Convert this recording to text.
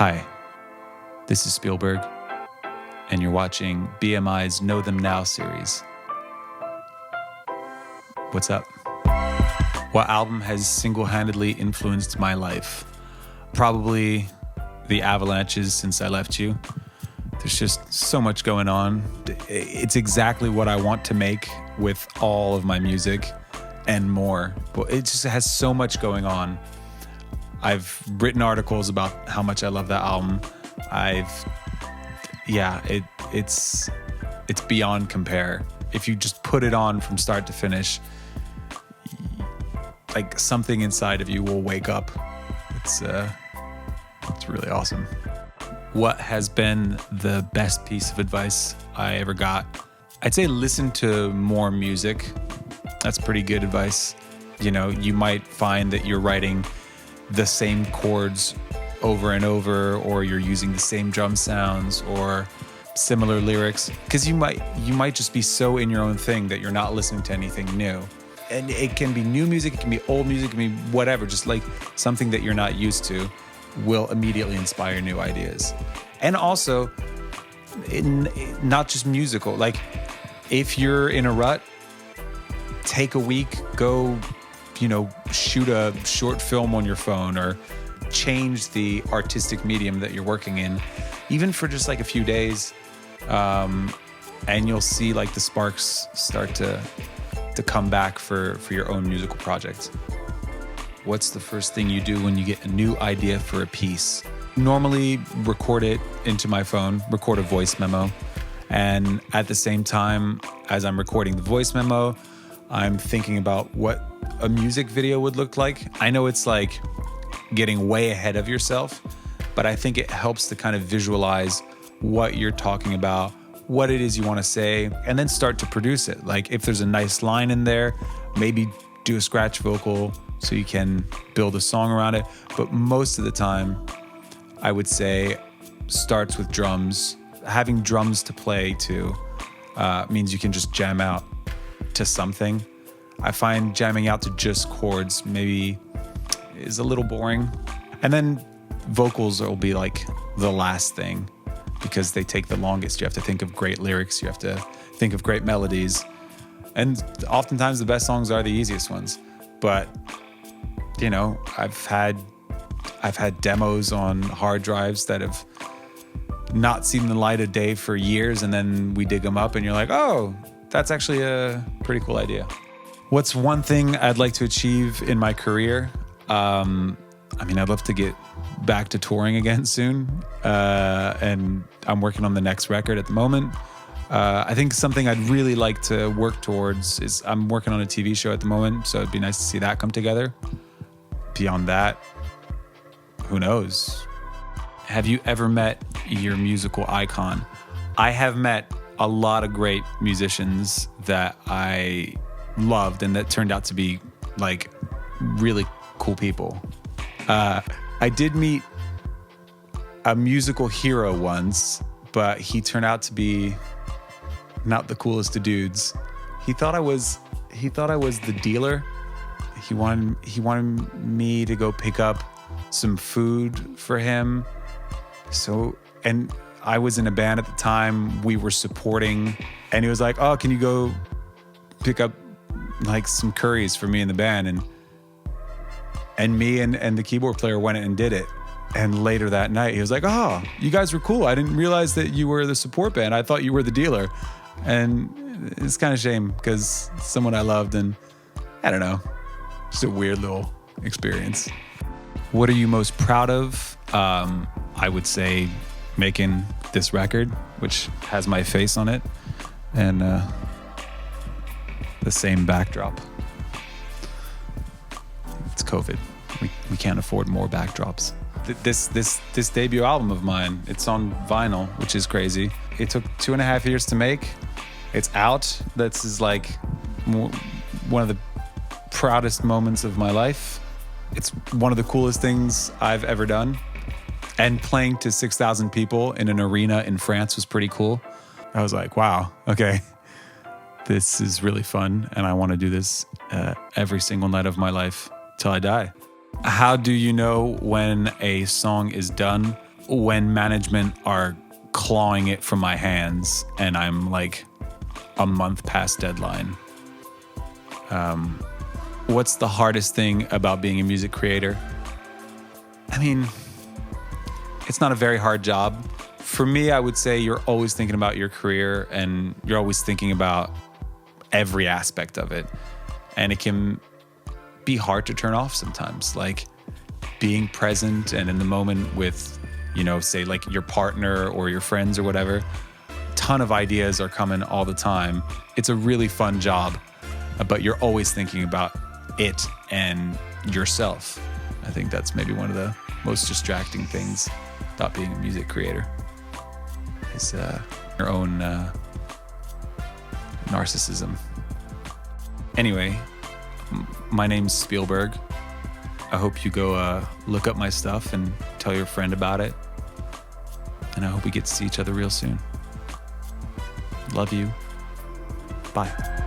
Hi, this is Speelburg, and you're watching BMI's Know Them Now series. What's up? What album has single-handedly influenced my life? Probably the avalanches since I left you. There's just so much going on. It's exactly what I want to make with all of my music and more. But it just has so much going on. I've written articles about how much I love that album. It's beyond compare. If you just put it on from start to finish, like something inside of you will wake up. It's really awesome. What has been the best piece of advice I ever got? I'd say listen to more music. That's pretty good advice. You know, you might find that you're writing the same chords over and over, or you're using the same drum sounds or similar lyrics, because you might just be so in your own thing that you're not listening to anything new. And it can be new music, it can be old music, it can be whatever, just like something that you're not used to will immediately inspire new ideas. And also, not just musical, like if you're in a rut, take a week, go shoot a short film on your phone or change the artistic medium that you're working in, even for just like a few days. And you'll see like the sparks start to come back for your own musical project. What's the first thing you do when you get a new idea for a piece? Normally record it into my phone, record a voice memo. And at the same time as I'm recording the voice memo, I'm thinking about what a music video would look like. I know it's like getting way ahead of yourself, but I think it helps to kind of visualize what you're talking about, what it is you want to say, and then start to produce it. Like if there's a nice line in there, maybe do a scratch vocal so you can build a song around it. But most of the time, I would say starts with drums. Having drums to play to means you can just jam out to something. I find jamming out to just chords maybe is a little boring. And then vocals will be like the last thing because they take the longest. You have to think of great lyrics. You have to think of great melodies. And oftentimes the best songs are the easiest ones. But, I've had demos on hard drives that have not seen the light of day for years, and then we dig them up and you're like, oh, that's actually a pretty cool idea. What's one thing I'd like to achieve in my career? I'd love to get back to touring again soon. And I'm working on the next record at the moment. I think something I'd really like to work towards is I'm working on a TV show at the moment, so it'd be nice to see that come together. Beyond that, who knows? Have you ever met your musical icon? I have met a lot of great musicians that I loved and that turned out to be like really cool people. I did meet a musical hero once, but he turned out to be not the coolest of dudes. He thought I was the dealer. He wanted me to go pick up some food for him. And I was in a band at the time. We were supporting, and he was like, "Oh, can you go pick up like some curries for me in the band?" And me and the keyboard player went and did it. And later that night, he was like, "Oh, you guys were cool. I didn't realize that you were the support band. I thought you were the dealer." And it's kind of a shame because someone I loved, and I don't know, just a weird little experience. What are you most proud of? I would say making this record, which has my face on it, and the same backdrop. It's COVID. We can't afford more backdrops. This debut album of mine, it's on vinyl, which is crazy. It took 2.5 years to make. It's out. This is like one of the proudest moments of my life. It's one of the coolest things I've ever done. And playing to 6,000 people in an arena in France was pretty cool. I was like, wow, okay, this is really fun. And I want to do this every single night of my life till I die. How do you know when a song is done? when management are clawing it from my hands and I'm like a month past deadline. What's the hardest thing about being a music creator? I mean, it's not a very hard job. For me, I would say you're always thinking about your career and you're always thinking about every aspect of it. And it can be hard to turn off sometimes, like being present and in the moment with, you know, say like your partner or your friends or whatever. A ton of ideas are coming all the time. It's a really fun job, but you're always thinking about it and yourself. I think that's maybe one of the most distracting things about being a music creator is your own narcissism. Anyway, my name's Speelburg. I hope you go look up my stuff and tell your friend about it. And I hope we get to see each other real soon. Love you. Bye.